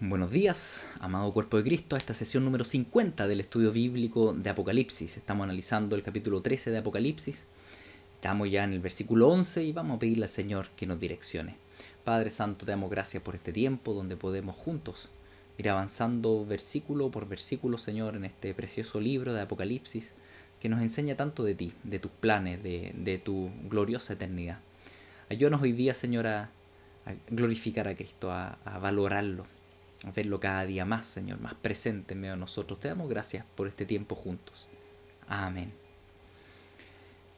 Buenos días, amado cuerpo de Cristo, a esta sesión número 50 del estudio bíblico de Apocalipsis. Estamos analizando el capítulo 13 de Apocalipsis. Estamos ya en el versículo 11 y vamos a pedirle al Señor que nos direccione. Padre Santo, te damos gracias por este tiempo donde podemos juntos ir avanzando versículo por versículo, Señor, en este precioso libro de Apocalipsis que nos enseña tanto de ti, de tus planes, de tu gloriosa eternidad. Ayúdanos hoy día, Señor, a glorificar a Cristo, a valorarlo, a verlo cada día más, Señor, más presente en medio de nosotros. Te damos gracias por este tiempo juntos. Amén.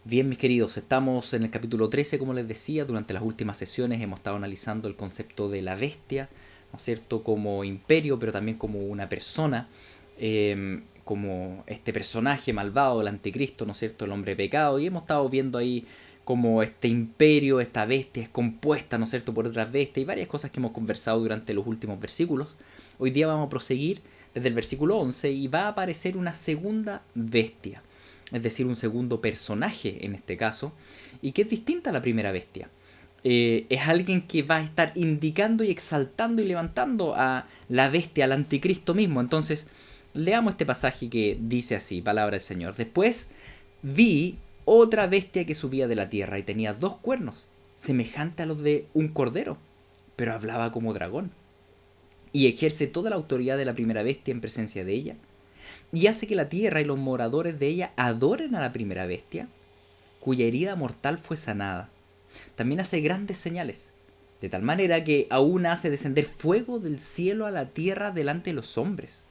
Bien, mis queridos, estamos en el capítulo 13, como les decía. Durante las últimas sesiones hemos estado analizando el concepto de la bestia, ¿no es cierto?, como imperio, pero también como una persona, como este personaje malvado, el anticristo, ¿no es cierto?, el hombre pecado, y hemos estado viendo ahí como este imperio, esta bestia es compuesta, ¿no es cierto?, por otras bestias y varias cosas que hemos conversado durante los últimos versículos. Hoy día vamos a proseguir desde el versículo 11 y va a aparecer una segunda bestia, es decir, un segundo personaje en este caso, y que es distinta a la primera bestia. Es alguien que va a estar indicando y exaltando y levantando a la bestia, al anticristo mismo. Entonces, leamos este pasaje que dice así, palabra del Señor. Después vi otra bestia que subía de la tierra y tenía 2 cuernos, semejante a los de un cordero, pero hablaba como dragón. Y ejerce toda la autoridad de la primera bestia en presencia de ella, y hace que la tierra y los moradores de ella adoren a la primera bestia, cuya herida mortal fue sanada. También hace grandes señales, de tal manera que aún hace descender fuego del cielo a la tierra delante de los hombres,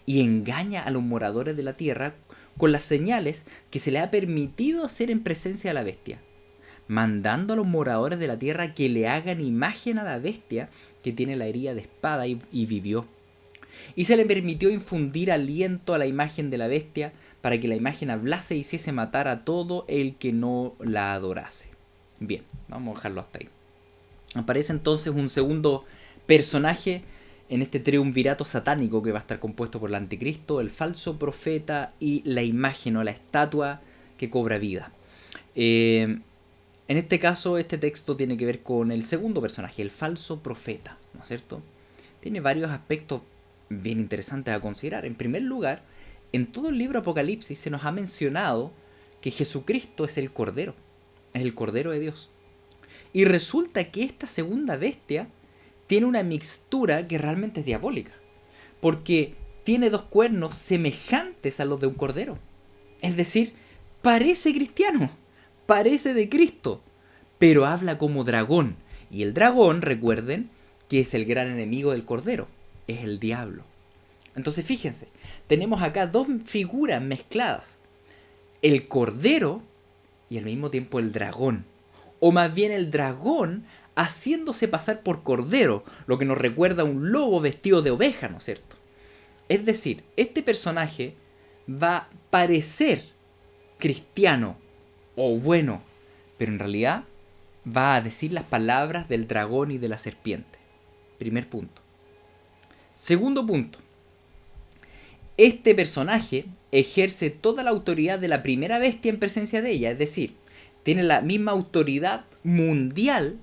y engaña a los moradores de la tierra con las señales que se le ha permitido hacer en presencia de la bestia, mandando a los moradores de la tierra que le hagan imagen a la bestia que tiene la herida de espada y vivió. Y se le permitió infundir aliento a la imagen de la bestia para que la imagen hablase y hiciese matar a todo el que no la adorase. Bien, vamos a dejarlo hasta ahí. Aparece entonces un segundo personaje en este triunvirato satánico que va a estar compuesto por el anticristo, el falso profeta y la imagen o la estatua que cobra vida. En este caso, este texto tiene que ver con el segundo personaje, el falso profeta, ¿no es cierto? Tiene varios aspectos bien interesantes a considerar. En primer lugar, en todo el libro Apocalipsis se nos ha mencionado que Jesucristo es el Cordero de Dios. Y resulta que esta segunda bestia tiene una mixtura que realmente es diabólica, porque tiene 2 cuernos semejantes a los de un cordero. Es decir, parece cristiano, parece de Cristo, pero habla como dragón. Y el dragón, recuerden, que es el gran enemigo del cordero, es el diablo. Entonces fíjense, tenemos acá 2 figuras mezcladas, el cordero y al mismo tiempo el dragón, o más bien el dragón haciéndose pasar por cordero, lo que nos recuerda a un lobo vestido de oveja, ¿no es cierto? Es decir, este personaje va a parecer cristiano o bueno, pero en realidad va a decir las palabras del dragón y de la serpiente. Primer punto. Segundo punto. Este personaje ejerce toda la autoridad de la primera bestia en presencia de ella, es decir, tiene la misma autoridad mundial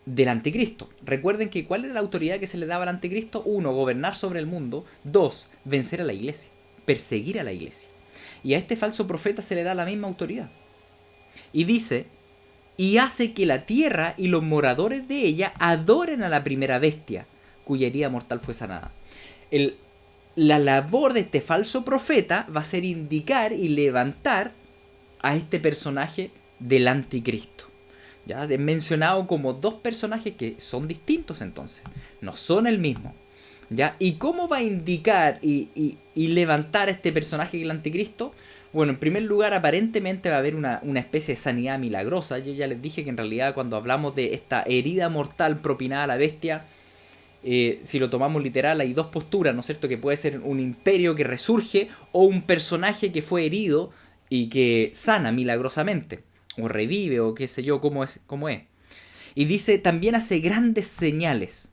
del anticristo. Recuerden que ¿cuál era la autoridad que se le daba al anticristo? 1, gobernar sobre el mundo. 2, vencer a la iglesia, perseguir a la iglesia. Y a este falso profeta se le da la misma autoridad. Y dice, y hace que la tierra y los moradores de ella adoren a la primera bestia, cuya herida mortal fue sanada. La labor de este falso profeta va a ser indicar y levantar a este personaje del anticristo. Ya he mencionado como 2 personajes que son distintos entonces, no son el mismo. ¿Ya? ¿Y cómo va a indicar y levantar a este personaje del anticristo? Bueno, en primer lugar, aparentemente va a haber una especie de sanidad milagrosa. Yo ya les dije que en realidad cuando hablamos de esta herida mortal propinada a la bestia, si lo tomamos literal, hay 2 posturas, ¿no es cierto? Que puede ser un imperio que resurge o un personaje que fue herido y que sana milagrosamente, o revive, o qué sé yo, cómo es. Y dice, también hace grandes señales,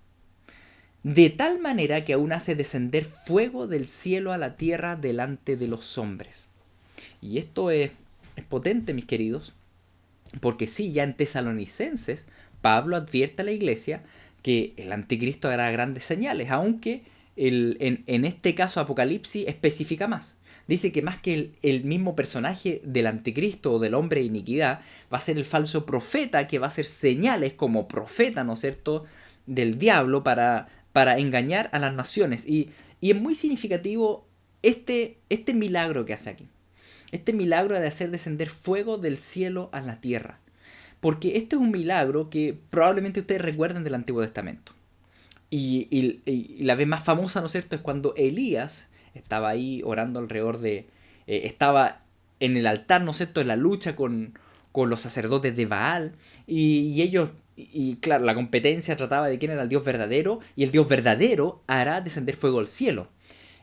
de tal manera que aún hace descender fuego del cielo a la tierra delante de los hombres. Y esto es potente, mis queridos, porque sí, ya en Tesalonicenses, Pablo advierte a la iglesia que el anticristo hará grandes señales, aunque en este caso Apocalipsis especifica más. Dice que más que el mismo personaje del anticristo o del hombre de iniquidad, va a ser el falso profeta que va a hacer señales como profeta, ¿no es cierto?, del diablo para engañar a las naciones. Y es muy significativo este milagro que hace aquí. Este milagro de hacer descender fuego del cielo a la tierra. Porque este es un milagro que probablemente ustedes recuerden del Antiguo Testamento. Y la vez más famosa, ¿no es cierto?, es cuando Elías estaba ahí orando alrededor de... estaba en el altar, ¿no es cierto?, en la lucha con los sacerdotes de Baal. Y ellos... Y claro, la competencia trataba de quién era el Dios verdadero. Y el Dios verdadero hará descender fuego al cielo.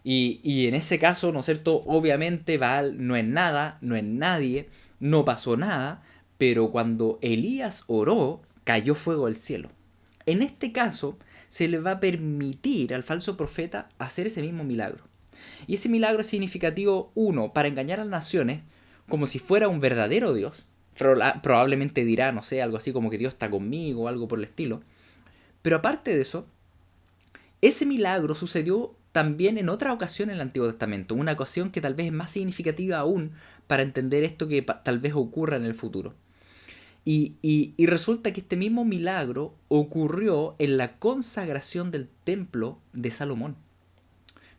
Y en ese caso, ¿no es cierto?, obviamente Baal no es nada, no es nadie, no pasó nada. Pero cuando Elías oró, cayó fuego del cielo. En este caso, se le va a permitir al falso profeta hacer ese mismo milagro. Y ese milagro es significativo, uno, para engañar a las naciones, como si fuera un verdadero Dios. Probablemente dirá, no sé, algo así como que Dios está conmigo o algo por el estilo. Pero aparte de eso, ese milagro sucedió también en otra ocasión en el Antiguo Testamento. Una ocasión que tal vez es más significativa aún para entender esto que tal vez ocurra en el futuro. Y resulta que este mismo milagro ocurrió en la consagración del templo de Salomón.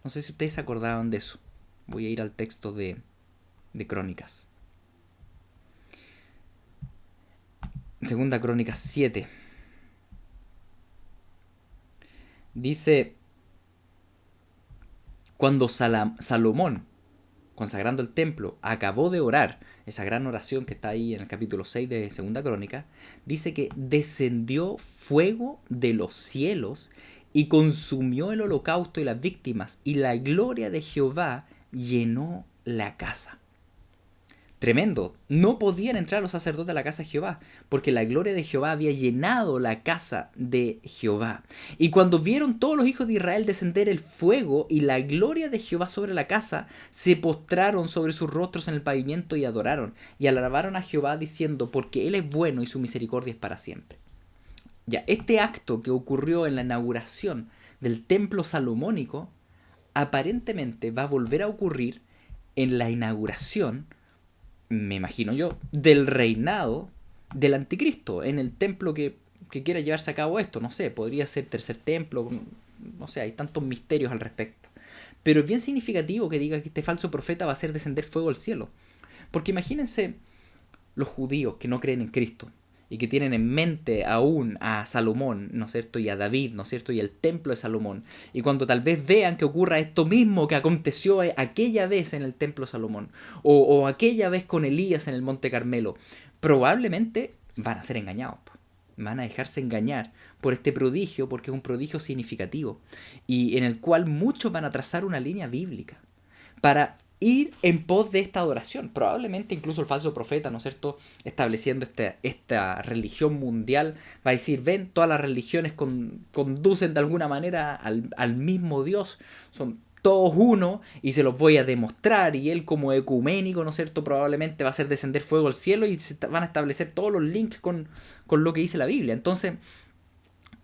No sé si ustedes se acordaban de eso. Voy a ir al texto de Crónicas. Segunda Crónicas 7. Dice, cuando Salomón, consagrando el templo, acabó de orar, esa gran oración que está ahí en el capítulo 6 de Segunda Crónica, dice que descendió fuego de los cielos y consumió el holocausto y las víctimas, y la gloria de Jehová llenó la casa. Tremendo. No podían entrar los sacerdotes a la casa de Jehová, porque la gloria de Jehová había llenado la casa de Jehová. Y cuando vieron todos los hijos de Israel descender el fuego y la gloria de Jehová sobre la casa, se postraron sobre sus rostros en el pavimento y adoraron, y alabaron a Jehová diciendo, porque Él es bueno y su misericordia es para siempre. Ya, este acto que ocurrió en la inauguración del templo salomónico, aparentemente va a volver a ocurrir en la inauguración, me imagino yo, del reinado del anticristo, en el templo que quiera llevarse a cabo esto. No sé, podría ser tercer templo, no sé, hay tantos misterios al respecto. Pero es bien significativo que diga que este falso profeta va a hacer descender fuego al cielo. Porque imagínense los judíos que no creen en Cristo y que tienen en mente aún a Salomón, ¿no es cierto?, y a David, ¿no es cierto?, y el templo de Salomón. Y cuando tal vez vean que ocurra esto mismo que aconteció aquella vez en el templo de Salomón, o aquella vez con Elías en el Monte Carmelo, probablemente van a ser engañados. Van a dejarse engañar por este prodigio, porque es un prodigio significativo, y en el cual muchos van a trazar una línea bíblica para ir en pos de esta adoración. Probablemente incluso el falso profeta, ¿no es cierto?, estableciendo esta religión mundial, va a decir, ven, todas las religiones conducen de alguna manera al mismo Dios, son todos uno y se los voy a demostrar, y él como ecuménico, ¿no es cierto?, probablemente va a hacer descender fuego al cielo y se van a establecer todos los links con lo que dice la Biblia. Entonces,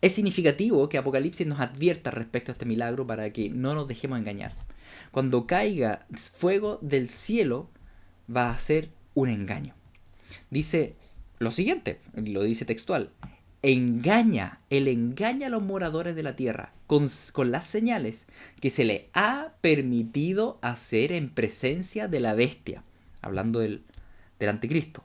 es significativo que Apocalipsis nos advierta respecto a este milagro para que no nos dejemos engañar. Cuando caiga fuego del cielo, va a ser un engaño. Dice lo siguiente, lo dice textual: Él engaña a los moradores de la tierra con las señales que se le ha permitido hacer en presencia de la bestia, hablando del anticristo,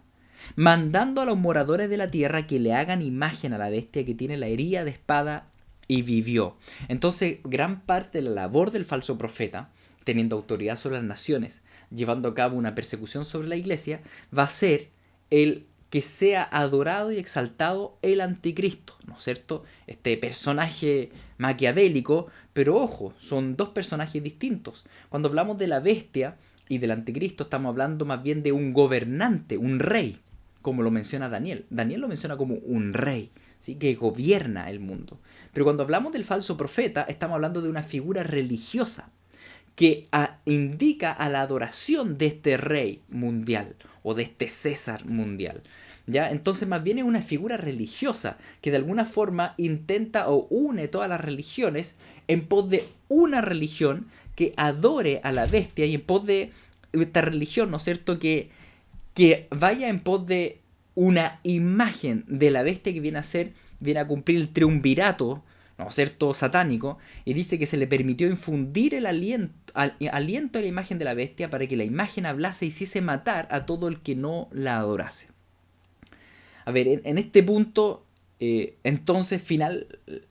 mandando a los moradores de la tierra que le hagan imagen a la bestia que tiene la herida de espada y vivió. Entonces, gran parte de la labor del falso profeta, teniendo autoridad sobre las naciones, llevando a cabo una persecución sobre la iglesia, va a ser el que sea adorado y exaltado el anticristo, ¿no es cierto? Este personaje maquiavélico, pero ojo, son dos personajes distintos. Cuando hablamos de la bestia y del anticristo, estamos hablando más bien de un gobernante, un rey, como lo menciona Daniel. Daniel lo menciona como un rey, ¿sí?, que gobierna el mundo. Pero cuando hablamos del falso profeta, estamos hablando de una figura religiosa que indica a la adoración de este rey mundial o de este César mundial. ¿Ya? Entonces más bien es una figura religiosa que de alguna forma intenta o une todas las religiones en pos de una religión que adore a la bestia y en pos de esta religión, ¿no es cierto?, que vaya en pos de una imagen de la bestia que viene a cumplir el triunvirato, ¿no es cierto?, satánico, y dice que se le permitió infundir el aliento a la imagen de la bestia para que la imagen hablase y hiciese matar a todo el que no la adorase. A ver, en este punto, entonces,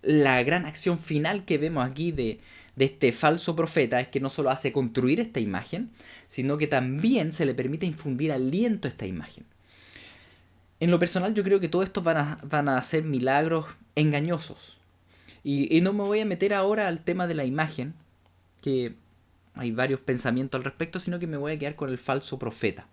la gran acción final que vemos aquí de este falso profeta es que no solo hace construir esta imagen, sino que también se le permite infundir aliento a esta imagen. En lo personal, yo creo que todo esto van a ser milagros engañosos. Y no me voy a meter ahora al tema de la imagen, que hay varios pensamientos al respecto, sino que me voy a quedar con el falso profeta.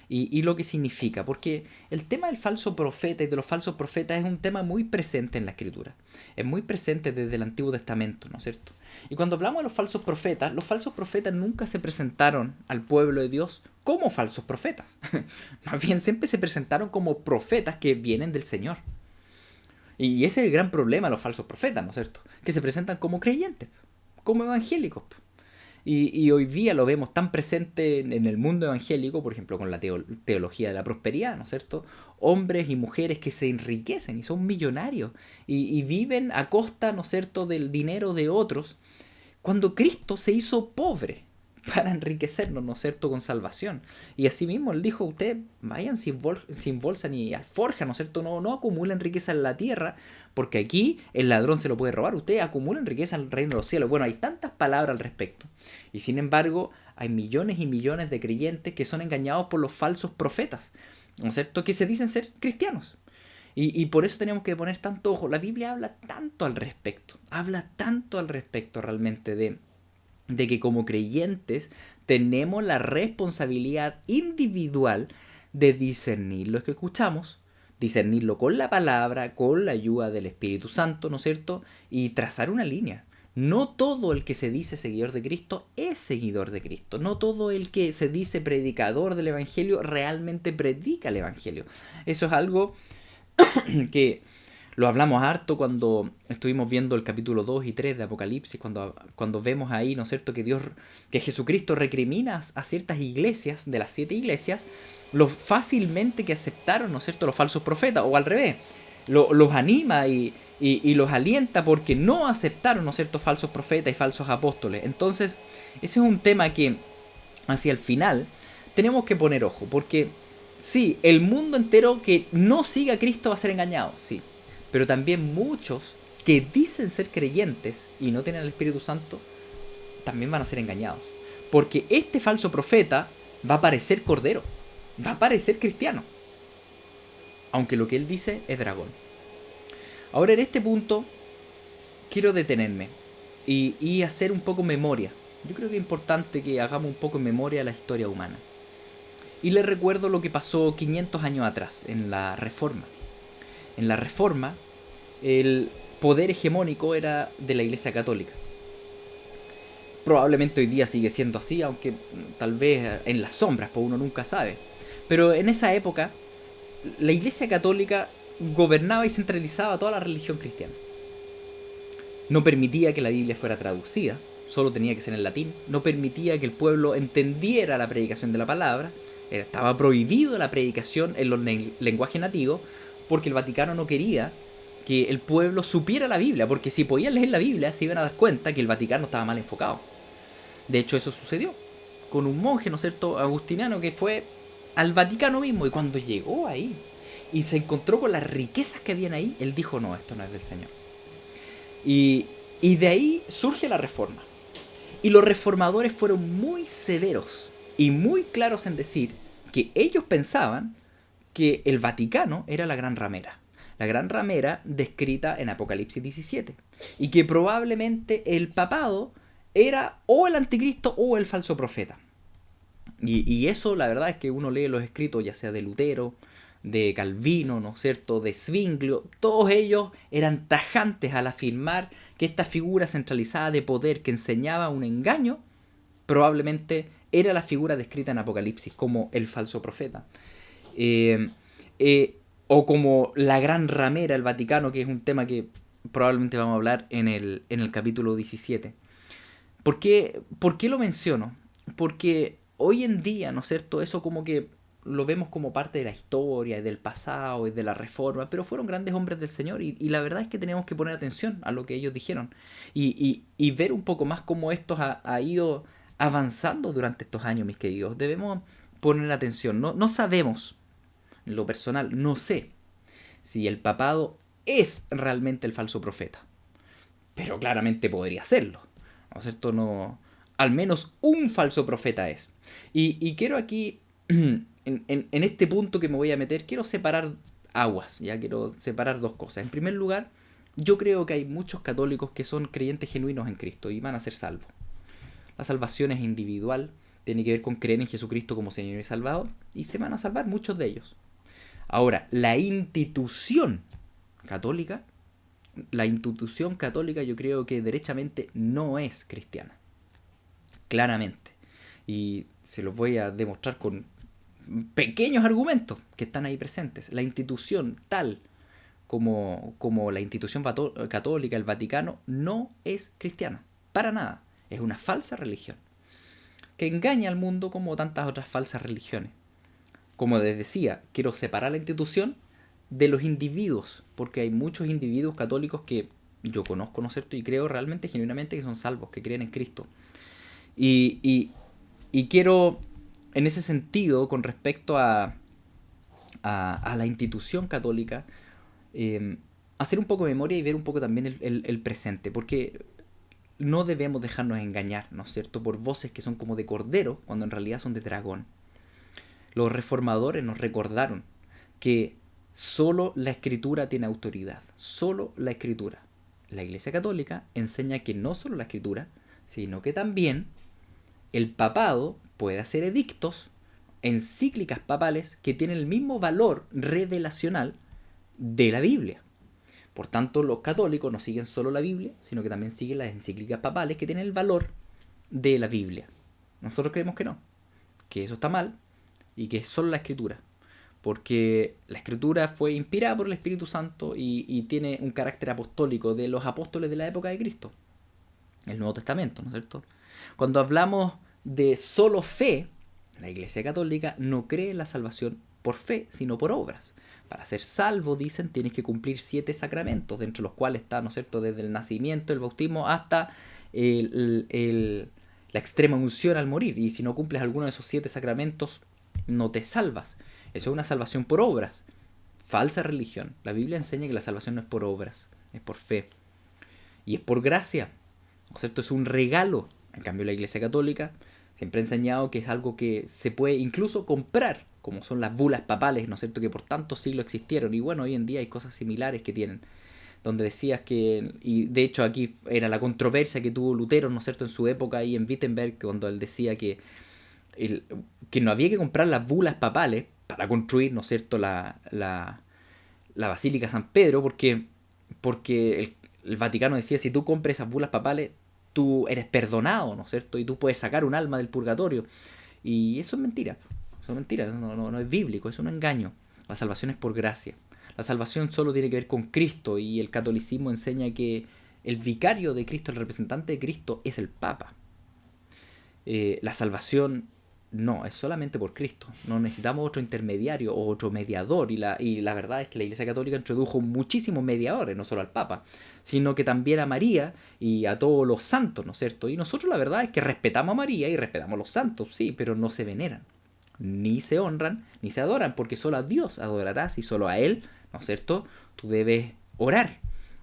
Y lo que significa, porque el tema del falso profeta y de los falsos profetas es un tema muy presente en la escritura, es muy presente desde el Antiguo Testamento, ¿no es cierto? Y cuando hablamos de los falsos profetas nunca se presentaron al pueblo de Dios como falsos profetas, más bien siempre se presentaron como profetas que vienen del Señor. Y ese es el gran problema de los falsos profetas, ¿no es cierto? Que se presentan como creyentes, como evangélicos. Y hoy día lo vemos tan presente en el mundo evangélico, por ejemplo, con la teología de la prosperidad, ¿no es cierto? Hombres y mujeres que se enriquecen y son millonarios y viven a costa, ¿no es cierto?, del dinero de otros, cuando Cristo se hizo pobre para enriquecernos, ¿no es cierto?, con salvación. Y asimismo él dijo, ustedes vayan sin bolsa ni alforja, ¿no es cierto?, no acumulen riqueza en la tierra, porque aquí el ladrón se lo puede robar, ustedes acumulen riqueza en el reino de los cielos. Bueno, hay tantas palabras al respecto. Y sin embargo, hay millones y millones de creyentes que son engañados por los falsos profetas, ¿no es cierto?, que se dicen ser cristianos. Y por eso tenemos que poner tanto ojo. La Biblia habla tanto al respecto realmente de que como creyentes tenemos la responsabilidad individual de discernir lo que escuchamos, discernirlo con la palabra, con la ayuda del Espíritu Santo, ¿no es cierto?, y trazar una línea. No todo el que se dice seguidor de Cristo es seguidor de Cristo. No todo el que se dice predicador del Evangelio realmente predica el Evangelio. Eso es algo que lo hablamos harto cuando estuvimos viendo el capítulo 2 y 3 de Apocalipsis, cuando vemos ahí, ¿no es cierto?, que Jesucristo recrimina a ciertas iglesias, de las 7 iglesias, lo fácilmente que aceptaron, ¿no es cierto?, los falsos profetas, o al revés, los anima y los alienta porque no aceptaron, ¿no es cierto?, falsos profetas y falsos apóstoles. Entonces, ese es un tema que hacia el final tenemos que poner ojo, porque sí, el mundo entero que no siga a Cristo va a ser engañado, sí. Pero también muchos que dicen ser creyentes y no tienen el Espíritu Santo también van a ser engañados. Porque este falso profeta va a parecer cordero, va a parecer cristiano, aunque lo que él dice es dragón. Ahora en este punto quiero detenerme y hacer un poco memoria. Yo creo que es importante que hagamos un poco en memoria la historia humana. Y les recuerdo lo que pasó 500 años atrás, en la Reforma. En la Reforma, el poder hegemónico era de la Iglesia Católica. Probablemente hoy día sigue siendo así, aunque tal vez en las sombras, pues uno nunca sabe. Pero en esa época, la Iglesia Católica gobernaba y centralizaba toda la religión cristiana. No permitía que la Biblia fuera traducida, solo tenía que ser en latín. No permitía que el pueblo entendiera la predicación de la palabra. Estaba prohibido la predicación en los lenguajes nativos, porque el Vaticano no quería que el pueblo supiera la Biblia, porque si podían leer la Biblia se iban a dar cuenta que el Vaticano estaba mal enfocado. De hecho, eso sucedió con un monje, ¿no es cierto?, agustiniano, que fue al Vaticano mismo, y cuando llegó ahí y se encontró con las riquezas que habían ahí, él dijo, no, esto no es del Señor. Y de ahí surge la Reforma. Y los reformadores fueron muy severos y muy claros en decir que ellos pensaban que el Vaticano era la gran ramera descrita en Apocalipsis 17, y que probablemente el papado era o el anticristo o el falso profeta. Y eso la verdad es que uno lee los escritos ya sea de Lutero, de Calvino, ¿no es cierto?, de Zwinglio, todos ellos eran tajantes al afirmar que esta figura centralizada de poder que enseñaba un engaño probablemente era la figura descrita en Apocalipsis como el falso profeta. o como la gran ramera, el Vaticano, que es un tema que probablemente vamos a hablar en el capítulo 17. ¿Por qué lo menciono? Porque hoy en día, ¿no es cierto? Eso como que lo vemos como parte de la historia, y del pasado, y de la reforma, pero fueron grandes hombres del Señor y la verdad es que tenemos que poner atención a lo que ellos dijeron y ver un poco más cómo esto ha ido avanzando durante estos años, mis queridos. Debemos poner atención. No sabemos, en lo personal, no sé si el papado es realmente el falso profeta, pero claramente podría serlo, ¿no es cierto? No, al menos un falso profeta es. Y quiero aquí, en este punto que me voy a meter, quiero separar aguas, ya quiero separar dos cosas. En primer lugar, yo creo que hay muchos católicos que son creyentes genuinos en Cristo y van a ser salvos. La salvación es individual, tiene que ver con creer en Jesucristo como Señor y Salvador, y se van a salvar muchos de ellos. Ahora, la institución católica yo creo que derechamente no es cristiana. Claramente. Y se los voy a demostrar con pequeños argumentos que están ahí presentes. La institución tal como la institución católica, el Vaticano, no es cristiana. Para nada. Es una falsa religión. Que engaña al mundo como tantas otras falsas religiones. Como les decía, quiero separar la institución de los individuos, porque hay muchos individuos católicos que yo conozco, ¿no es cierto? Y creo realmente, genuinamente, que son salvos, que creen en Cristo. Y, y, y quiero, en ese sentido, con respecto a la institución católica, eh, hacer un poco de memoria y ver un poco también el presente, porque no debemos dejarnos engañar, ¿no es cierto?, por voces que son como de cordero, cuando en realidad son de dragón. Los reformadores nos recordaron que solo la escritura tiene autoridad, solo la escritura. La Iglesia Católica enseña que no solo la escritura, sino que también el papado puede hacer edictos, encíclicas papales que tienen el mismo valor revelacional de la Biblia. Por tanto, los católicos no siguen solo la Biblia, sino que también siguen las encíclicas papales que tienen el valor de la Biblia. Nosotros creemos que no, que eso está mal y que es solo la escritura. Porque la escritura fue inspirada por el Espíritu Santo y tiene un carácter apostólico de los apóstoles de la época de Cristo. El Nuevo Testamento, ¿no es cierto? Cuando hablamos de solo fe, la Iglesia Católica no cree en la salvación por fe, sino por obras. Para ser salvo, dicen, tienes que cumplir 7 sacramentos, dentro de los cuales está, ¿no es cierto?, desde el nacimiento, el bautismo, hasta la extrema unción al morir. Y si no cumples alguno de esos 7 sacramentos, no te salvas. Eso es una salvación por obras. Falsa religión. La Biblia enseña que la salvación no es por obras, es por fe. Y es por gracia, ¿no es cierto? Es un regalo. En cambio, la Iglesia Católica siempre ha enseñado que es algo que se puede incluso comprar, como son las bulas papales, ¿no es cierto?, que por tantos siglos existieron. Y bueno, hoy en día hay cosas similares que tienen, donde decías que, y de hecho aquí era la controversia que tuvo Lutero, ¿no es cierto?, en su época ahí en Wittenberg, cuando él decía que, que no había que comprar las bulas papales para construir, ¿no es cierto?, la Basílica San Pedro, porque el Vaticano decía, si tú compras esas bulas papales, tú eres perdonado, ¿no es cierto?, y tú puedes sacar un alma del purgatorio. Y eso es mentira. Eso es mentira, no es bíblico, es un engaño. La salvación es por gracia. La salvación solo tiene que ver con Cristo y el catolicismo enseña que el vicario de Cristo, el representante de Cristo, es el Papa. La salvación no, es solamente por Cristo. No necesitamos otro intermediario o otro mediador. Y la verdad es que la Iglesia Católica introdujo muchísimos mediadores, no solo al Papa, sino que también a María y a todos los santos, ¿no es cierto? Y nosotros la verdad es que respetamos a María y respetamos a los santos, sí, pero no se veneran, ni se honran, ni se adoran, porque solo a Dios adorarás y solo a Él, ¿no es cierto?, tú debes orar,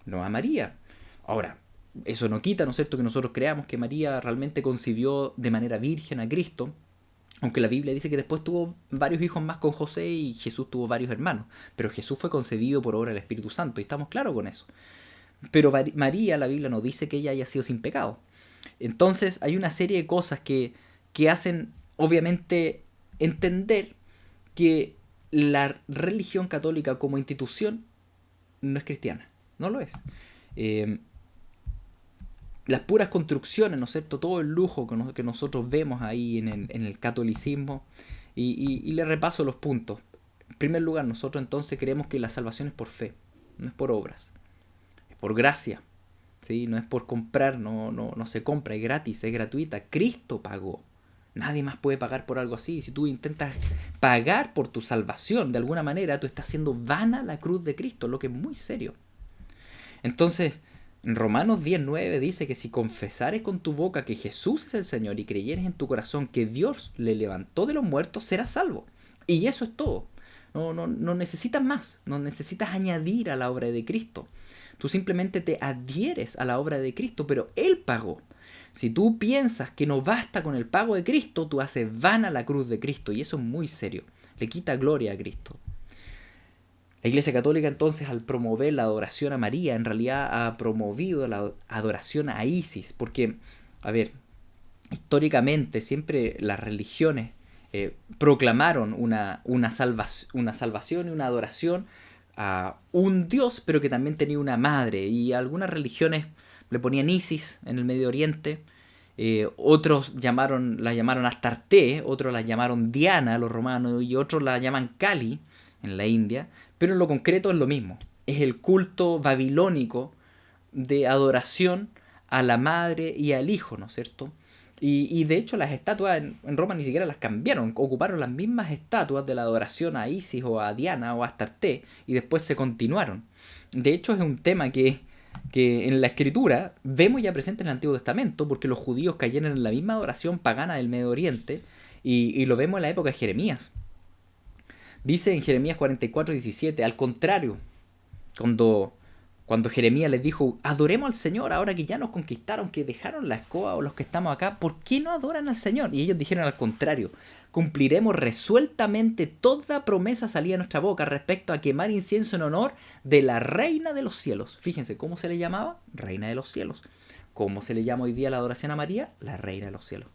no a María. Ahora, eso no quita, ¿no es cierto?, que nosotros creamos que María realmente concibió de manera virgen a Cristo, aunque la Biblia dice que después tuvo varios hijos más con José y Jesús tuvo varios hermanos, pero Jesús fue concebido por obra del Espíritu Santo y estamos claros con eso. Pero María, la Biblia no dice que ella haya sido sin pecado. Entonces hay una serie de cosas que hacen obviamente entender que la religión católica como institución no es cristiana, no lo es. Las puras construcciones, ¿no es cierto?, todo el lujo que nosotros vemos ahí en el catolicismo, y le repaso los puntos. En primer lugar, nosotros entonces creemos que la salvación es por fe, no es por obras, es por gracia, ¿sí? No es por comprar, no se compra, es gratis, es gratuita. Cristo pagó. Nadie más puede pagar por algo así. Si tú intentas pagar por tu salvación de alguna manera, tú estás haciendo vana la cruz de Cristo, lo que es muy serio. Entonces, en Romanos 10:9 dice que si confesares con tu boca que Jesús es el Señor y creyeres en tu corazón que Dios le levantó de los muertos, serás salvo. Y eso es todo. No necesitas más, no necesitas añadir a la obra de Cristo. Tú simplemente te adhieres a la obra de Cristo, pero Él pagó. Si tú piensas que no basta con el pago de Cristo, tú haces vana la cruz de Cristo, y eso es muy serio. Le quita gloria a Cristo. La Iglesia Católica entonces, al promover la adoración a María, en realidad ha promovido la adoración a Isis, porque, a ver, históricamente siempre las religiones proclamaron una salvación y una adoración a un dios, pero que también tenía una madre, y algunas religiones le ponían Isis en el Medio Oriente, otros la llamaron Astarte, otros la llamaron Diana, los romanos, y otros la llaman Kali en la India, pero en lo concreto es lo mismo. Es el culto babilónico de adoración a la madre y al hijo, ¿no es cierto? Y de hecho las estatuas en Roma ni siquiera las cambiaron, ocuparon las mismas estatuas de la adoración a Isis o a Diana o a Astarte y después se continuaron. De hecho es un tema que en la escritura vemos ya presente en el Antiguo Testamento, porque los judíos cayeron en la misma adoración pagana del Medio Oriente, y lo vemos en la época de Jeremías. Dice en Jeremías 44:17, al contrario, cuando Jeremías les dijo, adoremos al Señor ahora que ya nos conquistaron, que dejaron la escoba o los que estamos acá, ¿por qué no adoran al Señor? Y ellos dijeron al contrario, cumpliremos resueltamente toda promesa salida de nuestra boca respecto a quemar incienso en honor de la Reina de los Cielos. Fíjense, ¿cómo se le llamaba? Reina de los Cielos. ¿Cómo se le llama hoy día la adoración a María? La Reina de los Cielos.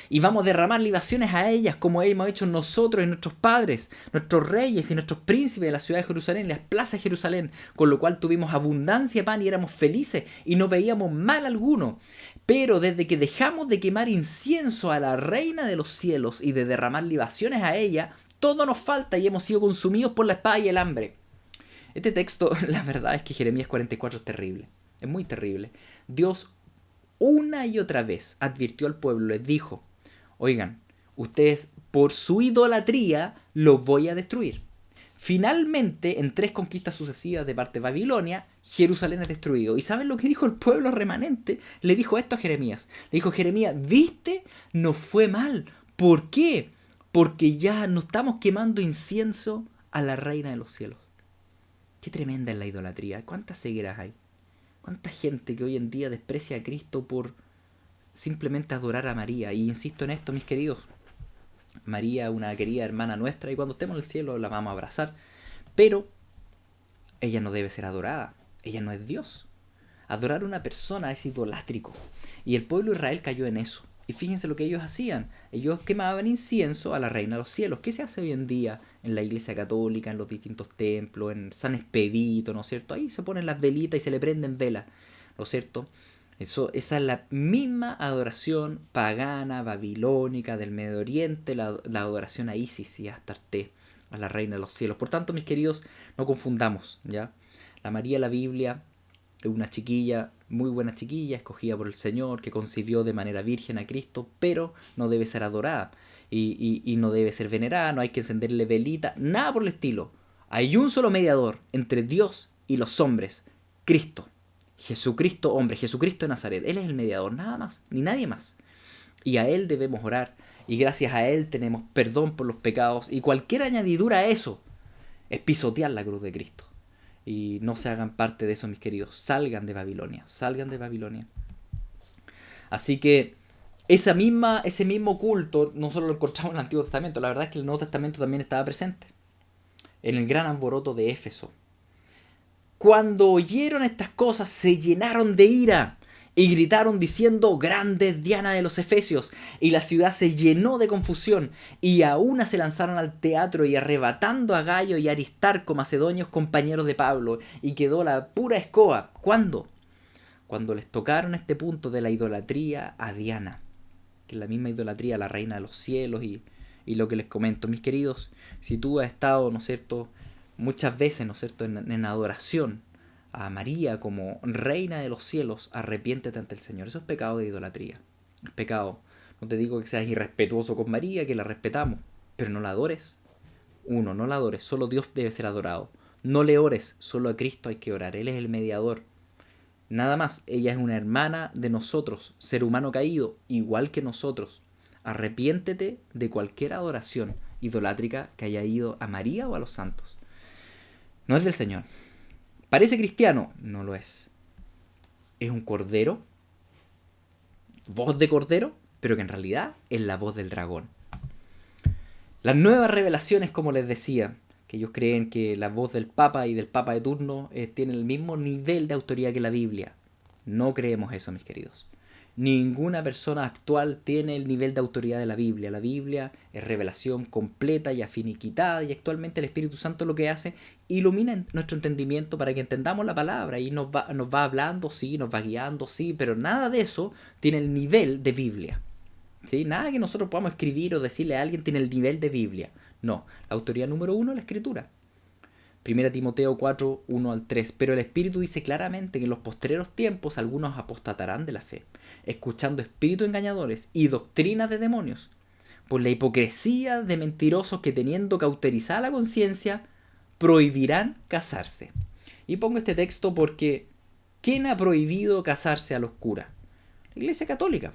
Y vamos a derramar libaciones a ellas, como hemos hecho nosotros y nuestros padres, nuestros reyes y nuestros príncipes de la ciudad de Jerusalén, las plazas de Jerusalén, con lo cual tuvimos abundancia de pan y éramos felices y no veíamos mal alguno. Pero desde que dejamos de quemar incienso a la Reina de los Cielos y de derramar libaciones a ella, todo nos falta y hemos sido consumidos por la espada y el hambre. Este texto, la verdad es que Jeremías 44 es terrible, es muy terrible. Dios una y otra vez advirtió al pueblo, les dijo, oigan, ustedes por su idolatría los voy a destruir. Finalmente, en 3 conquistas sucesivas de parte de Babilonia, Jerusalén es destruido. ¿Y saben lo que dijo el pueblo remanente? Le dijo esto a Jeremías. Le dijo, Jeremías, ¿viste? No fue mal. ¿Por qué? Porque ya no estamos quemando incienso a la Reina de los Cielos. Qué tremenda es la idolatría. ¿Cuántas cegueras hay? ¿Cuánta gente que hoy en día desprecia a Cristo por simplemente adorar a María? Y insisto en esto, mis queridos. María, una querida hermana nuestra, y cuando estemos en el cielo la vamos a abrazar. Pero ella no debe ser adorada. Ella no es Dios. Adorar a una persona es idolátrico. Y el pueblo de Israel cayó en eso. Y fíjense lo que ellos hacían. Ellos quemaban incienso a la Reina de los Cielos. ¿Qué se hace hoy en día en la Iglesia Católica, en los distintos templos, en San Expedito, ¿no es cierto? Ahí se ponen las velitas y se le prenden velas, ¿no es cierto? Esa es la misma adoración pagana, babilónica, del Medio Oriente, la adoración a Isis y a Astarte, a la Reina de los Cielos. Por tanto, mis queridos, no confundamos, ¿ya? La María de la Biblia es una chiquilla, muy buena chiquilla, escogida por el Señor, que concibió de manera virgen a Cristo, pero no debe ser adorada y no debe ser venerada, no hay que encenderle velita, nada por el estilo. Hay un solo mediador entre Dios y los hombres, Cristo. Jesucristo hombre, Jesucristo de Nazaret. Él es el mediador, nada más, ni nadie más. Y a Él debemos orar, y gracias a Él tenemos perdón por los pecados, y cualquier añadidura a eso es pisotear la cruz de Cristo. Y no se hagan parte de eso, mis queridos. Salgan de Babilonia, salgan de Babilonia. Así que ese mismo culto no solo lo encontramos en el Antiguo Testamento, la verdad es que el Nuevo Testamento también estaba presente. En el gran alboroto de Éfeso. Cuando oyeron estas cosas se llenaron de ira y gritaron diciendo, grande es Diana de los Efesios, y la ciudad se llenó de confusión, y a una se lanzaron al teatro y arrebatando a Gayo y Aristarco, macedonios compañeros de Pablo, y quedó la pura escoba. ¿Cuándo? Cuando les tocaron este punto de la idolatría a Diana, que es la misma idolatría a la Reina de los Cielos, y Y lo que les comento, mis queridos, si tú has estado, ¿no es cierto?, muchas veces, ¿no es cierto?, en adoración a María como reina de los cielos, arrepiéntete ante el Señor. Eso es pecado de idolatría. Es pecado. No te digo que seas irrespetuoso con María, que la respetamos, pero no la adores. Uno, no la adores, solo Dios debe ser adorado. No le ores, solo a Cristo hay que orar. Él es el mediador. Nada más, ella es una hermana de nosotros, ser humano caído, igual que nosotros. Arrepiéntete de cualquier adoración idolátrica que haya ido a María o a los santos. No es del Señor. ¿Parece cristiano? No lo es. Es un cordero, voz de cordero, pero que en realidad es la voz del dragón. Las nuevas revelaciones, como les decía, que ellos creen que la voz del Papa y del Papa de turno tiene el mismo nivel de autoridad que la Biblia. No creemos eso, mis queridos. Ninguna persona actual tiene el nivel de autoridad de la Biblia. La Biblia es revelación completa y afiniquitada, y actualmente el Espíritu Santo lo que hace, ilumina nuestro entendimiento para que entendamos la palabra, y nos va hablando, sí, nos va guiando, sí, pero nada de eso tiene el nivel de Biblia. ¿Sí? Nada que nosotros podamos escribir o decirle a alguien tiene el nivel de Biblia. No, la autoridad número 1 es la Escritura. 1 Timoteo 4, 1 al 3. Pero el Espíritu dice claramente que en los postreros tiempos algunos apostatarán de la fe, escuchando espíritus engañadores y doctrinas de demonios, por la hipocresía de mentirosos que, teniendo cauterizada la conciencia, prohibirán casarse. Y pongo este texto porque ¿quién ha prohibido casarse a los curas? La Iglesia Católica.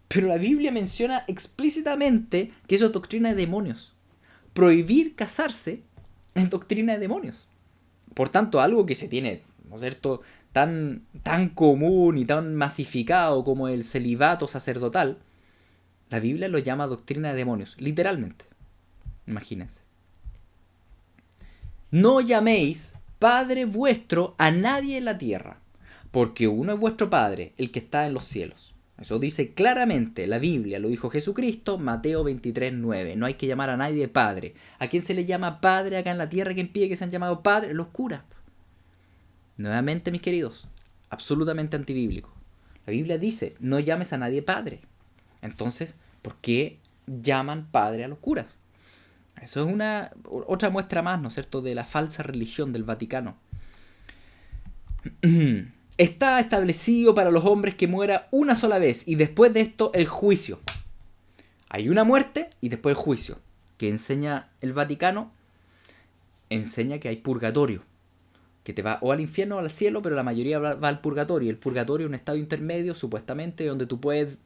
Pero la Biblia menciona explícitamente que eso es doctrina de demonios. Prohibir casarse es doctrina de demonios. Por tanto, algo que se tiene, ¿no es cierto?, tan común y tan masificado como el celibato sacerdotal, la Biblia lo llama doctrina de demonios, literalmente. Imagínense. No llaméis Padre vuestro a nadie en la tierra, porque uno es vuestro Padre, el que está en los cielos. Eso dice claramente la Biblia, lo dijo Jesucristo, Mateo 23, 9. No hay que llamar a nadie Padre. ¿A quién se le llama Padre acá en la tierra? ¿Quién pide que se han llamado Padre? Los curas. Nuevamente, mis queridos, absolutamente antibíblico. La Biblia dice, no llames a nadie Padre. Entonces, ¿por qué llaman Padre a los curas? Eso es otra muestra más, ¿no es cierto?, de la falsa religión del Vaticano. Está establecido para los hombres que muera una sola vez y después de esto el juicio. Hay una muerte y después el juicio. ¿Qué enseña el Vaticano? Enseña que hay purgatorio, que te va o al infierno o al cielo, pero la mayoría va al purgatorio. El purgatorio es un estado intermedio, supuestamente, donde tú puedes,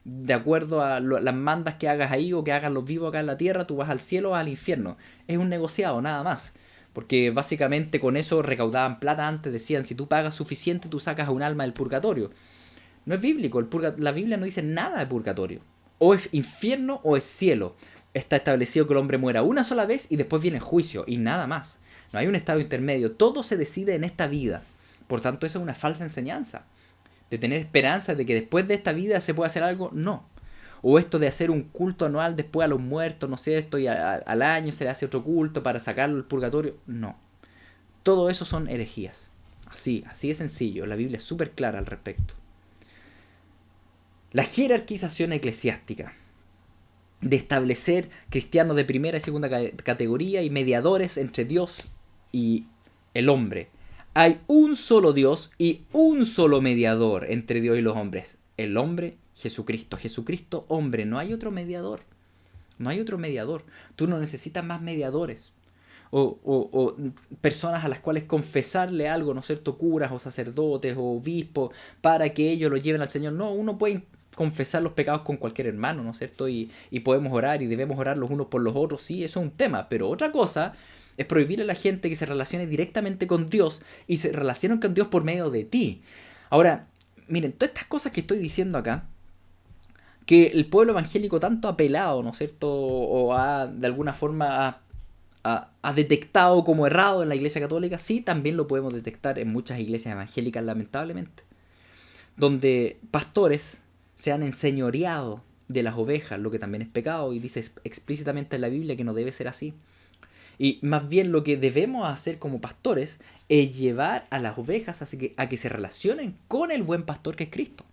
de acuerdo a las mandas que hagas ahí o que hagan los vivos acá en la tierra, tú vas al cielo o al infierno. Es un negociado, nada más. Porque básicamente con eso recaudaban plata antes, decían, si tú pagas suficiente, tú sacas a un alma del purgatorio. No es bíblico, la Biblia no dice nada de purgatorio. O es infierno o es cielo. Está establecido que el hombre muera una sola vez y después viene el juicio, y nada más. No hay un estado intermedio, todo se decide en esta vida. Por tanto, eso es una falsa enseñanza. De tener esperanza de que después de esta vida se pueda hacer algo, no. O esto de hacer un culto anual después a los muertos, no sé, esto y al año se le hace otro culto para sacarlo del purgatorio. No. Todo eso son herejías. Así de sencillo. La Biblia es súper clara al respecto. La jerarquización eclesiástica. De establecer cristianos de primera y segunda categoría y mediadores entre Dios y el hombre. Hay un solo Dios y un solo mediador entre Dios y los hombres. El hombre, Jesucristo. Jesucristo, hombre. No hay otro mediador. No hay otro mediador. Tú no necesitas más mediadores. O personas a las cuales confesarle algo, ¿no es cierto? Curas o sacerdotes o obispos para que ellos lo lleven al Señor. No, uno puede confesar los pecados con cualquier hermano, ¿no es cierto? Y podemos orar y debemos orar los unos por los otros. Sí, eso es un tema. Pero otra cosa es prohibir a la gente que se relacione directamente con Dios y se relacionen con Dios por medio de ti. Ahora, miren, todas estas cosas que estoy diciendo acá, que el pueblo evangélico tanto ha apelado, ¿no es cierto? O ha, de alguna forma, ha detectado como errado en la Iglesia Católica, sí, también lo podemos detectar en muchas iglesias evangélicas, lamentablemente. Donde pastores se han enseñoreado de las ovejas, lo que también es pecado, y dice explícitamente en la Biblia que no debe ser así. Y más bien lo que debemos hacer como pastores es llevar a las ovejas a que se relacionen con el buen pastor que es Cristo.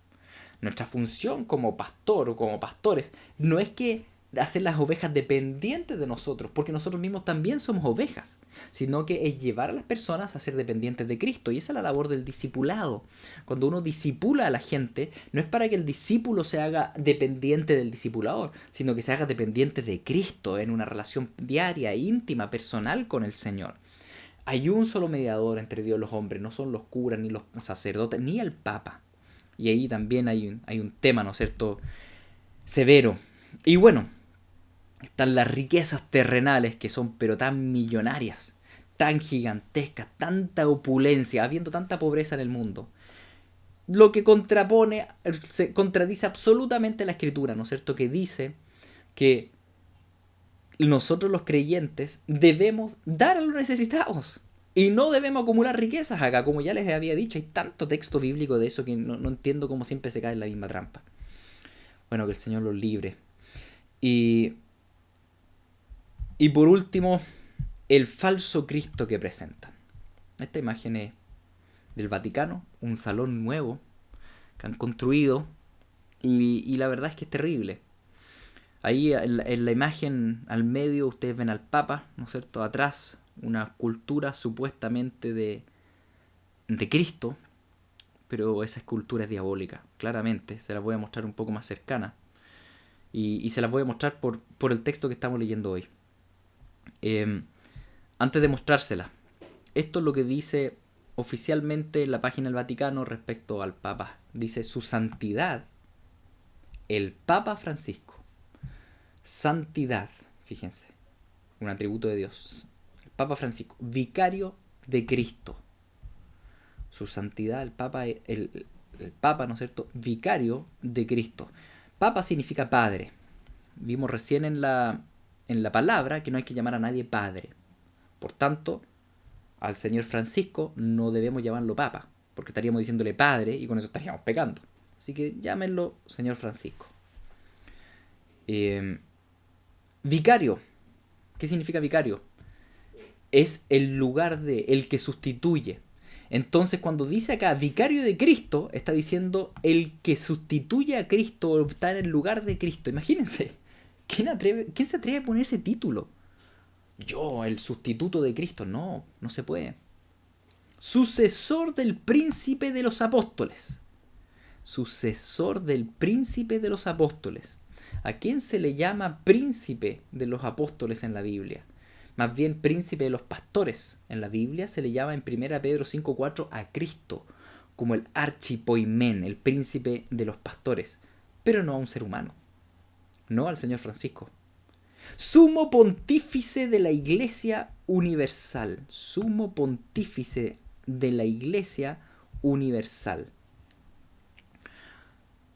Nuestra función como pastor o como pastores no es que hacer las ovejas dependientes de nosotros, porque nosotros mismos también somos ovejas, sino que es llevar a las personas a ser dependientes de Cristo. Y esa es la labor del discipulado. Cuando uno discipula a la gente, no es para que el discípulo se haga dependiente del discipulador, sino que se haga dependiente de Cristo en una relación diaria, íntima, personal con el Señor. Hay un solo mediador entre Dios y los hombres, no son los curas, ni los sacerdotes, ni el Papa. Y ahí también hay un tema, ¿no es cierto?, severo. Y bueno, están las riquezas terrenales que son pero tan millonarias, tan gigantescas, tanta opulencia, habiendo tanta pobreza en el mundo. Lo que se contradice absolutamente la Escritura, ¿no es cierto?, que dice que nosotros los creyentes debemos dar a los necesitados y no debemos acumular riquezas acá, como ya les había dicho. Hay tanto texto bíblico de eso que no entiendo cómo siempre se cae en la misma trampa. Bueno, que el Señor los libre. Y por último, el falso Cristo que presentan. Esta imagen es del Vaticano, un salón nuevo que han construido, y la verdad es que es terrible. Ahí en la imagen al medio ustedes ven al Papa, ¿no es cierto? Atrás una escultura supuestamente de Cristo, pero esa escultura es diabólica, claramente. Se la voy a mostrar un poco más cercana. Y se las voy a mostrar por el texto que estamos leyendo hoy. Antes de mostrársela, esto es lo que dice oficialmente en la página del Vaticano respecto al Papa. Dice: su santidad, el Papa Francisco. Santidad, fíjense, un atributo de Dios. El Papa Francisco, vicario de Cristo. Su santidad, el Papa, ¿no es cierto?, vicario de Cristo. Papa significa padre. Vimos recién en la palabra que no hay que llamar a nadie padre. Por tanto, al señor Francisco no debemos llamarlo Papa, porque estaríamos diciéndole padre y con eso estaríamos pecando. Así que llámenlo señor Francisco. Vicario. ¿Qué significa vicario? Es el lugar de, el que sustituye. Entonces, cuando dice acá vicario de Cristo, está diciendo el que sustituye a Cristo o está en el lugar de Cristo. Imagínense, ¿quién se atreve a poner ese título? Yo, el sustituto de Cristo. No se puede. Sucesor del príncipe de los apóstoles. Sucesor del príncipe de los apóstoles. ¿A quién se le llama príncipe de los apóstoles en la Biblia? Más bien príncipe de los pastores. En la Biblia se le llama en 1 Pedro 5:4 a Cristo como el archipoimén, el príncipe de los pastores, pero no a un ser humano, no al señor Francisco. Sumo pontífice de la Iglesia Universal. Sumo pontífice de la Iglesia Universal.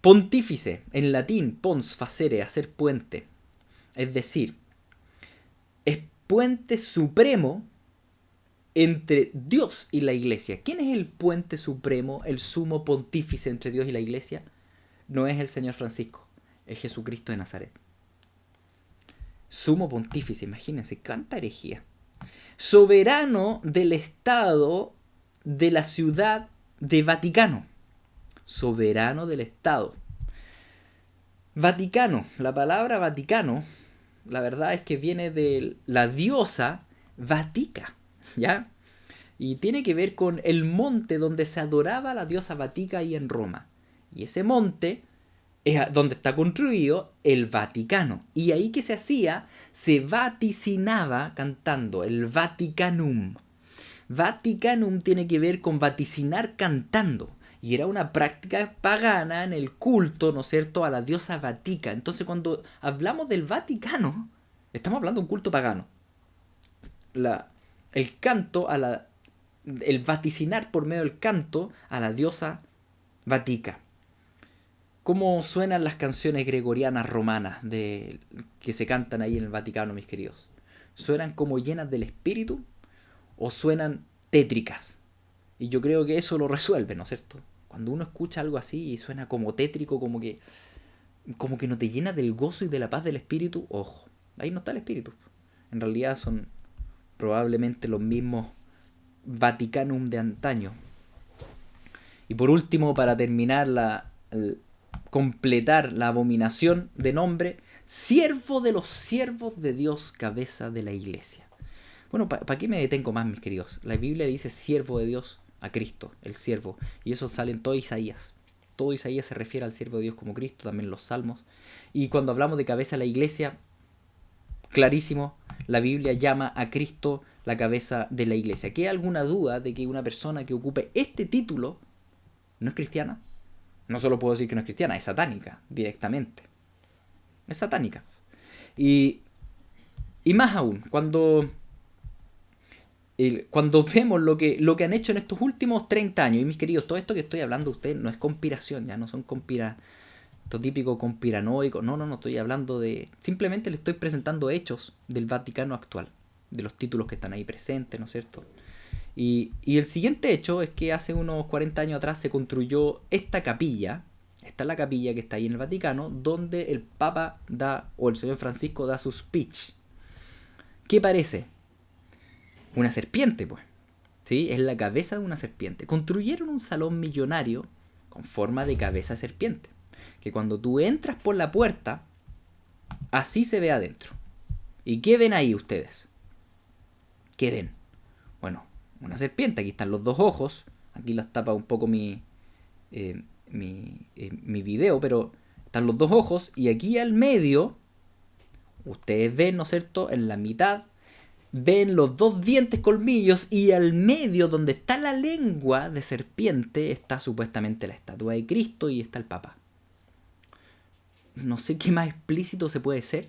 Pontífice, en latín, pons, facere, hacer puente. Es decir, es puente supremo entre Dios y la Iglesia. ¿Quién es el puente supremo, el sumo pontífice entre Dios y la Iglesia? No es el Señor Francisco, es Jesucristo de Nazaret. Sumo pontífice, imagínense, cuánta herejía. Soberano del Estado de la ciudad de Vaticano. Soberano del Estado. Vaticano, la palabra Vaticano, la verdad es que viene de la diosa Vatica, ¿ya? Y tiene que ver con el monte donde se adoraba a la diosa Vatica ahí en Roma. Y ese monte es donde está construido el Vaticano. Y ahí que se hacía, se vaticinaba cantando el Vaticanum. Vaticanum tiene que ver con vaticinar cantando. Y era una práctica pagana en el culto, ¿no es cierto?, a la diosa Vatica. Entonces, cuando hablamos del Vaticano, estamos hablando de un culto pagano. El canto el vaticinar por medio del canto a la diosa Vatica. ¿Cómo suenan las canciones gregorianas romanas que se cantan ahí en el Vaticano, mis queridos? ¿Suenan como llenas del espíritu o suenan tétricas? Y yo creo que eso lo resuelve, ¿no es cierto? Cuando uno escucha algo así y suena como tétrico, como que no te llena del gozo y de la paz del espíritu, ojo, ahí no está el espíritu. En realidad son probablemente los mismos Vaticanum de antaño. Y por último, para terminar completar la abominación de nombre, siervo de los siervos de Dios, cabeza de la iglesia. Bueno, ¿para qué me detengo más, mis queridos? La Biblia dice siervo de Dios a Cristo, el siervo. Y eso sale en todo Isaías. Todo Isaías se refiere al siervo de Dios como Cristo, también los salmos. Y cuando hablamos de cabeza de la iglesia, clarísimo, la Biblia llama a Cristo la cabeza de la iglesia. ¿Qué hay alguna duda de que una persona que ocupe este título no es cristiana? No solo puedo decir que no es cristiana, es satánica, directamente. Es satánica. Y más aún, cuando vemos lo que han hecho en estos últimos 30 años, y mis queridos, todo esto que estoy hablando de ustedes no es conspiración, ya no son esto típico conspiranoico, no, estoy hablando de, simplemente le estoy presentando hechos del Vaticano actual, de los títulos que están ahí presentes, ¿no es cierto? Y el siguiente hecho es que hace unos 40 años atrás se construyó esta capilla. Esta es la capilla que está ahí en el Vaticano, donde el Papa da, o el señor Francisco da su speech. ¿Qué parece? Una serpiente, pues. ¿Sí? Es la cabeza de una serpiente. Construyeron un salón millonario con forma de cabeza de serpiente. Que cuando tú entras por la puerta, así se ve adentro. ¿Y qué ven ahí ustedes? ¿Qué ven? Bueno, una serpiente. Aquí están los dos ojos. Aquí las tapa un poco mi video, pero están los dos ojos. Y aquí al medio, ustedes ven, ¿no es cierto? En la mitad, ven los dos dientes colmillos. Y al medio, donde está la lengua de serpiente, está supuestamente la estatua de Cristo y está el Papa. No sé qué más explícito se puede ser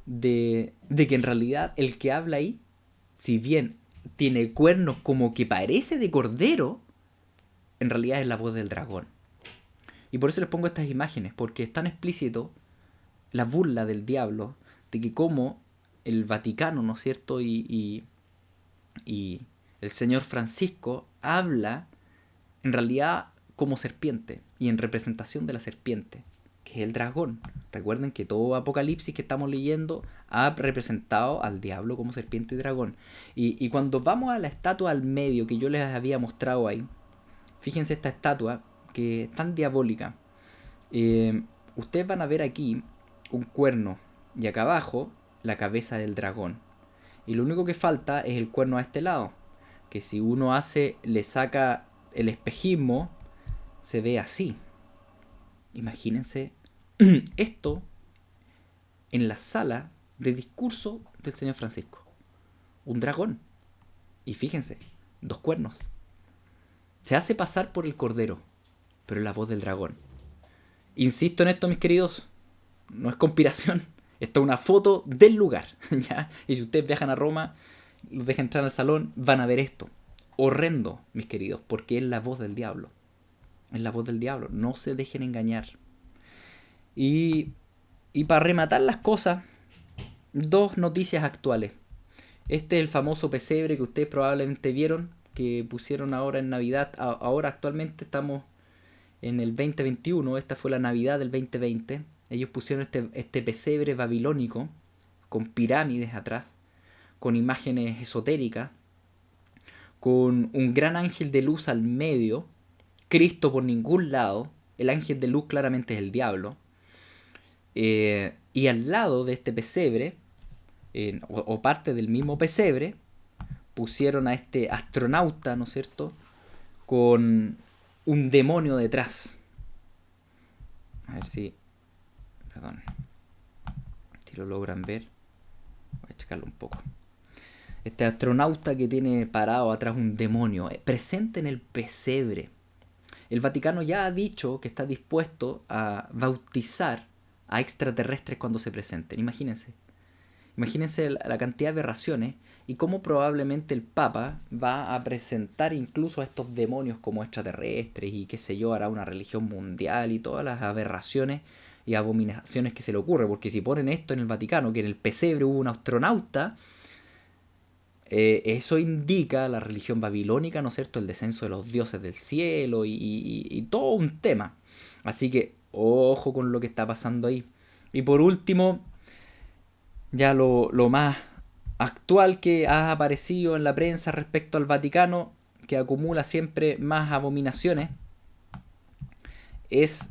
de que en realidad el que habla ahí, si bien tiene cuernos como que parece de cordero, en realidad es la voz del dragón. Y por eso les pongo estas imágenes, porque es tan explícito la burla del diablo de que como el Vaticano, ¿no es cierto? Y el señor Francisco habla en realidad como serpiente y en representación de la serpiente, que es el dragón. Recuerden que todo Apocalipsis que estamos leyendo ha representado al diablo como serpiente y dragón. Y cuando vamos a la estatua al medio que yo les había mostrado ahí, fíjense esta estatua que es tan diabólica. Ustedes van a ver aquí un cuerno y acá abajo la cabeza del dragón. Y lo único que falta es el cuerno a este lado, que si uno le saca el espejismo, se ve así. Imagínense esto en la sala de discurso del señor Francisco. Un dragón. Y fíjense, dos cuernos. Se hace pasar por el cordero, pero es la voz del dragón. Insisto en esto, mis queridos, no es conspiración. Esto es una foto del lugar, ¿ya? Y si ustedes viajan a Roma, los dejan entrar al salón, van a ver esto. Horrendo, mis queridos, porque es la voz del diablo. Es la voz del diablo. No se dejen engañar. Y para rematar las cosas, dos noticias actuales. Este es el famoso pesebre que ustedes probablemente vieron, que pusieron ahora en Navidad. Ahora actualmente estamos en el 2021, esta fue la Navidad del 2020. Ellos pusieron este pesebre babilónico con pirámides atrás, con imágenes esotéricas, con un gran ángel de luz al medio, Cristo por ningún lado. El ángel de luz claramente es el diablo. Y al lado de este pesebre, o parte del mismo pesebre, pusieron a este astronauta, ¿no es cierto?, con un demonio detrás. A ver si lo logran ver. Voy a checarlo un poco. Este astronauta que tiene parado atrás un demonio, presente en el pesebre. El Vaticano ya ha dicho que está dispuesto a bautizar a extraterrestres cuando se presenten. Imagínense la cantidad de aberraciones y cómo probablemente el Papa va a presentar incluso a estos demonios como extraterrestres y qué sé yo, hará una religión mundial y todas las aberraciones y abominaciones que se le ocurre. Porque si ponen esto en el Vaticano, que en el pesebre hubo un astronauta, eso indica la religión babilónica, ¿no es cierto?, el descenso de los dioses del cielo y todo un tema. Así que ojo con lo que está pasando ahí. Y por último, ya lo más actual que ha aparecido en la prensa respecto al Vaticano, que acumula siempre más abominaciones, es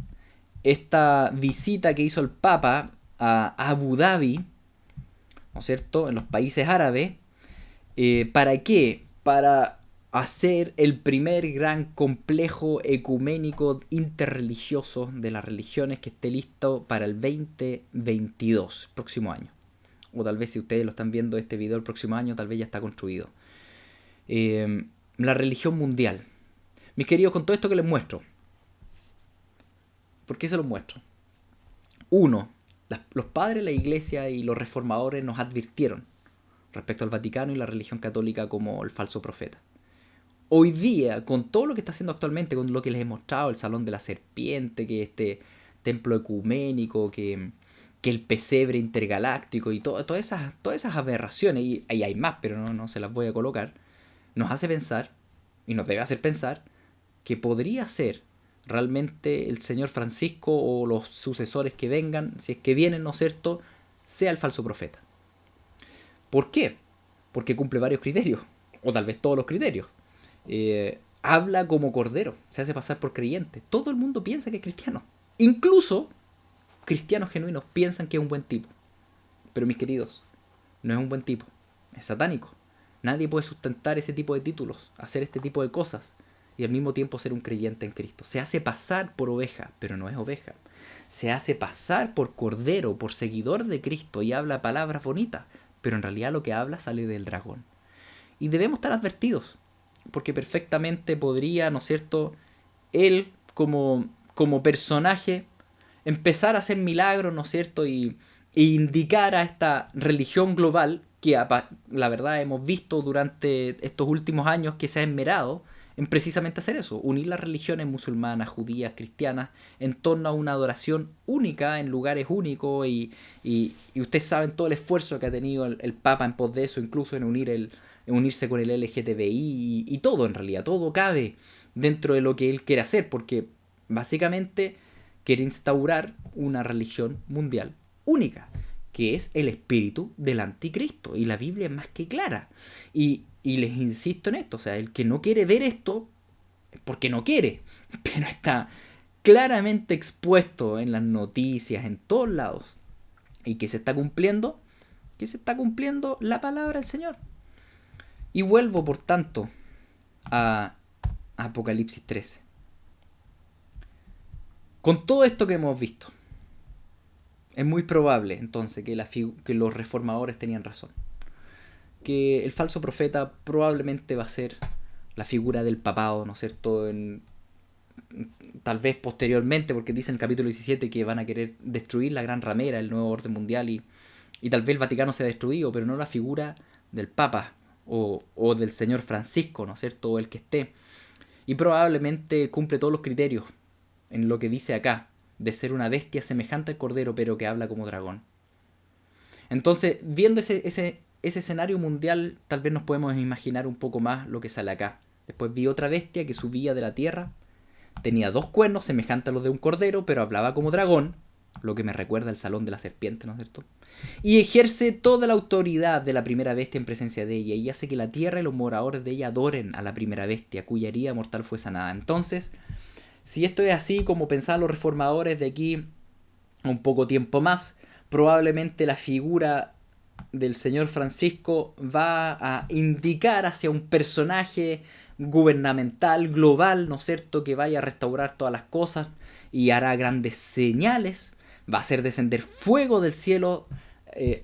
esta visita que hizo el Papa a Abu Dhabi, ¿no es cierto?, en los países árabes. ¿Para qué? Para hacer el primer gran complejo ecuménico interreligioso de las religiones que esté listo para el 2022, próximo año. O tal vez si ustedes lo están viendo este video el próximo año, tal vez ya está construido. La religión mundial. Mis queridos, con todo esto que les muestro, ¿por qué se los muestro? Uno, los padres de la iglesia y los reformadores nos advirtieron respecto al Vaticano y la religión católica como el falso profeta. Hoy día, con todo lo que está haciendo actualmente, con lo que les he mostrado, el Salón de la Serpiente, que este templo ecuménico, que el pesebre intergaláctico y todas esas aberraciones, y hay más, pero no se las voy a colocar, nos hace pensar, y nos debe hacer pensar, que podría ser realmente el señor Francisco o los sucesores que vengan, si es que vienen, ¿no es cierto?, sea el falso profeta. ¿Por qué? Porque cumple varios criterios, o tal vez todos los criterios. Habla como cordero, se hace pasar por creyente. Todo el mundo piensa que es cristiano. Incluso cristianos genuinos piensan que es un buen tipo. Pero mis queridos, no es un buen tipo, es satánico. Nadie puede sustentar ese tipo de títulos, hacer este tipo de cosas y al mismo tiempo ser un creyente en Cristo. Se hace pasar por oveja, pero no es oveja. Se hace pasar por cordero, por seguidor de Cristo y habla palabras bonitas, pero en realidad lo que habla sale del dragón. Y debemos estar advertidos, porque perfectamente podría, ¿no es cierto?, él como personaje empezar a hacer milagros, ¿no es cierto?, y indicar a esta religión global que la verdad hemos visto durante estos últimos años que se ha esmerado en precisamente hacer eso, unir las religiones musulmanas, judías, cristianas en torno a una adoración única en lugares únicos y ustedes saben todo el esfuerzo que ha tenido el Papa en pos de eso, incluso en unirse con el LGTBI y todo en realidad, todo cabe dentro de lo que él quiere hacer, porque básicamente quiere instaurar una religión mundial única, que es el espíritu del anticristo. Y la Biblia es más que clara. Y les insisto en esto, o sea, el que no quiere ver esto es porque no quiere, pero está claramente expuesto en las noticias, en todos lados. Y que se está cumpliendo la palabra del Señor. Y vuelvo, por tanto, a Apocalipsis 13. Con todo esto que hemos visto, es muy probable entonces que los reformadores tenían razón. Que el falso profeta probablemente va a ser la figura del papado, ¿no es cierto?, tal vez posteriormente, porque dice en el capítulo 17 que van a querer destruir la gran ramera, el nuevo orden mundial, y tal vez el Vaticano sea destruido, pero no la figura del Papa o del señor Francisco, ¿no es cierto?, o el que esté. Y probablemente cumple todos los criterios en lo que dice acá, de ser una bestia semejante al cordero, pero que habla como dragón. Entonces, viendo ese escenario mundial, tal vez nos podemos imaginar un poco más lo que sale acá. Después vi otra bestia que subía de la tierra, tenía 2 cuernos semejantes a los de un cordero, pero hablaba como dragón, lo que me recuerda al Salón de la Serpiente, ¿no es cierto? Y ejerce toda la autoridad de la primera bestia en presencia de ella, y hace que la tierra y los moradores de ella adoren a la primera bestia, cuya herida mortal fue sanada. Entonces, si esto es así como pensaban los reformadores de aquí a un poco tiempo más, probablemente la figura del señor Francisco va a indicar hacia un personaje gubernamental, global, ¿no es cierto?, que vaya a restaurar todas las cosas y hará grandes señales, va a hacer descender fuego del cielo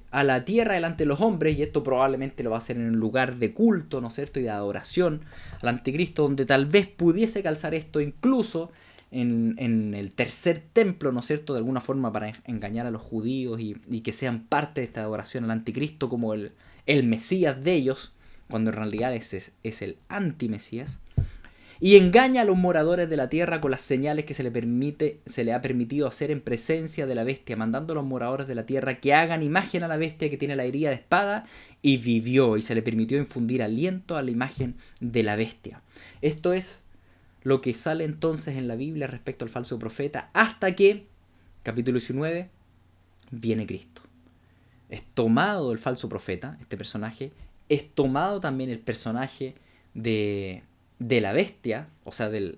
a la tierra delante de los hombres, y esto probablemente lo va a hacer en un lugar de culto, ¿no es cierto?, y de adoración al anticristo, donde tal vez pudiese calzar esto incluso en el tercer templo, ¿no es cierto?, de alguna forma para engañar a los judíos y que sean parte de esta adoración al anticristo como el Mesías de ellos, cuando en realidad es el antimesías. Y engaña a los moradores de la tierra con las señales que se le ha permitido hacer en presencia de la bestia, mandando a los moradores de la tierra que hagan imagen a la bestia que tiene la herida de espada y vivió, y se le permitió infundir aliento a la imagen de la bestia. Esto es lo que sale entonces en la Biblia respecto al falso profeta, hasta que, capítulo 19, viene Cristo. Es tomado el falso profeta, este personaje, es tomado también el personaje de la bestia, o sea, del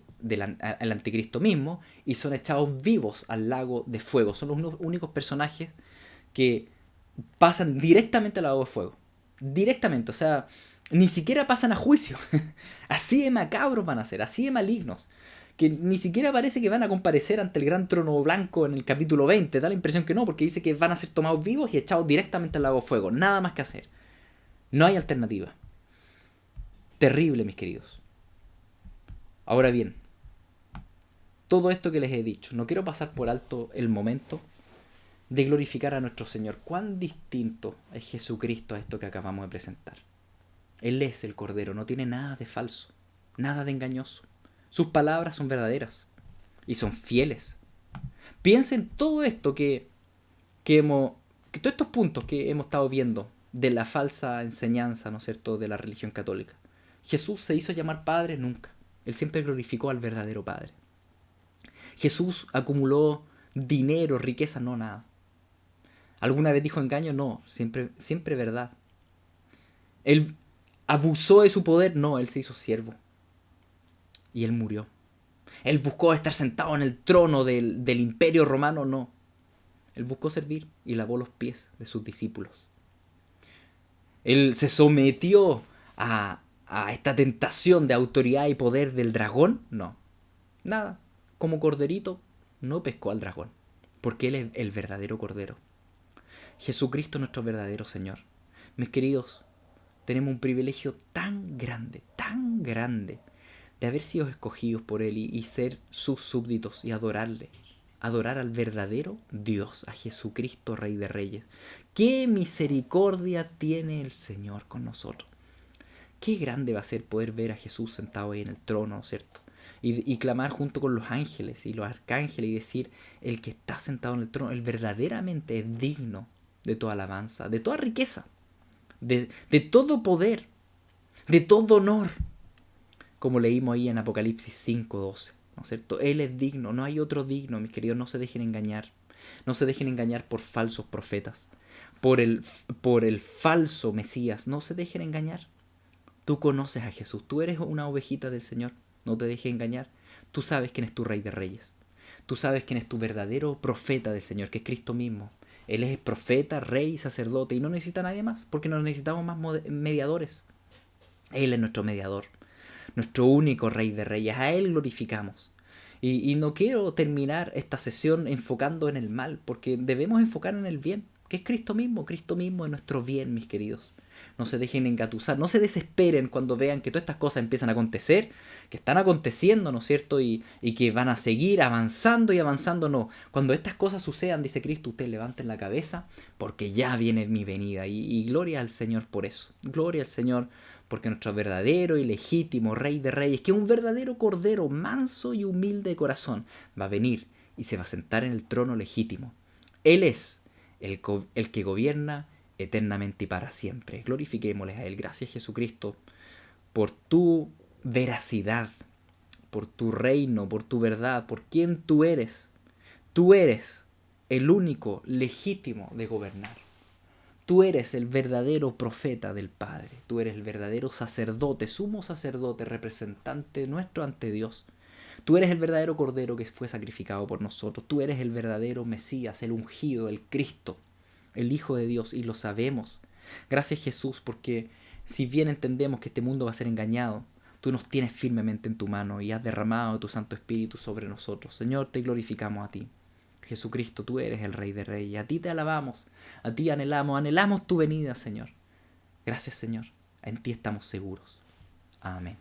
anticristo mismo, y son echados vivos al lago de fuego. Son los únicos personajes que pasan directamente al lago de fuego. Directamente, o sea, ni siquiera pasan a juicio. Así de macabros van a ser, así de malignos. Que ni siquiera parece que van a comparecer ante el gran trono blanco en el capítulo 20. Da la impresión que no, porque dice que van a ser tomados vivos y echados directamente al lago de fuego. Nada más que hacer. No hay alternativa. Terrible, mis queridos. Ahora bien, todo esto que les he dicho, no quiero pasar por alto el momento de glorificar a nuestro Señor. Cuán distinto es Jesucristo a esto que acabamos de presentar. Él es el Cordero, no tiene nada de falso, nada de engañoso. Sus palabras son verdaderas y son fieles. Piensen todo esto que todos estos puntos que hemos estado viendo de la falsa enseñanza, ¿no es cierto?, de la religión católica. Jesús se hizo llamar Padre nunca. Él siempre glorificó al verdadero Padre. Jesús acumuló dinero, riqueza, no nada. ¿Alguna vez dijo engaño? No, siempre verdad. Él abusó de su poder, no, él se hizo siervo. Y él murió. Él buscó estar sentado en el trono del imperio romano, no. Él buscó servir y lavó los pies de sus discípulos. Él se sometió a esta tentación de autoridad y poder del dragón, no. Nada. Como corderito, no pescó al dragón, porque él es el verdadero cordero. Jesucristo es nuestro verdadero Señor. Mis queridos, tenemos un privilegio tan grande, de haber sido escogidos por Él y ser sus súbditos y adorarle. Adorar al verdadero Dios, a Jesucristo, Rey de Reyes. ¡Qué misericordia tiene el Señor con nosotros! Qué grande va a ser poder ver a Jesús sentado ahí en el trono, ¿no es cierto? Y clamar junto con los ángeles y los arcángeles y decir, el que está sentado en el trono, él verdaderamente es digno de toda alabanza, de toda riqueza, de todo poder, de todo honor, como leímos ahí en Apocalipsis 5:12, ¿no es cierto? Él es digno, no hay otro digno, mis queridos, no se dejen engañar. No se dejen engañar por falsos profetas, por el falso Mesías, no se dejen engañar. Tú conoces a Jesús, tú eres una ovejita del Señor, no te dejes engañar. Tú sabes quién es tu Rey de Reyes, tú sabes quién es tu verdadero profeta del Señor, que es Cristo mismo. Él es profeta, rey, sacerdote y no necesita a nadie más, porque no necesitamos más mediadores. Él es nuestro mediador, nuestro único Rey de Reyes, a Él glorificamos. Y no quiero terminar esta sesión enfocando en el mal, porque debemos enfocar en el bien, que es Cristo mismo es nuestro bien, mis queridos. No se dejen engatusar, no se desesperen cuando vean que todas estas cosas empiezan a acontecer, que están aconteciendo, ¿no es cierto? Y que van a seguir avanzando y avanzando, no. Cuando estas cosas sucedan, dice Cristo, ustedes levanten la cabeza, porque ya viene mi venida. Y gloria al Señor por eso. Gloria al Señor porque nuestro verdadero y legítimo Rey de Reyes, que es un verdadero cordero manso y humilde de corazón, va a venir y se va a sentar en el trono legítimo. Él es el que gobierna eternamente y para siempre. Glorifiquémosles a Él. Gracias, Jesucristo, por tu veracidad, por tu reino, por tu verdad, por quien tú eres. Tú eres el único legítimo de gobernar. Tú eres el verdadero profeta del Padre. Tú eres el verdadero sacerdote, sumo sacerdote, representante nuestro ante Dios. Tú eres el verdadero Cordero que fue sacrificado por nosotros. Tú eres el verdadero Mesías, el ungido, el Cristo, el Hijo de Dios, y lo sabemos. Gracias, Jesús, porque si bien entendemos que este mundo va a ser engañado, tú nos tienes firmemente en tu mano y has derramado tu Santo Espíritu sobre nosotros. Señor, te glorificamos a ti. Jesucristo, tú eres el Rey de Reyes. A ti te alabamos, a ti anhelamos tu venida, Señor. Gracias, Señor. En ti estamos seguros. Amén.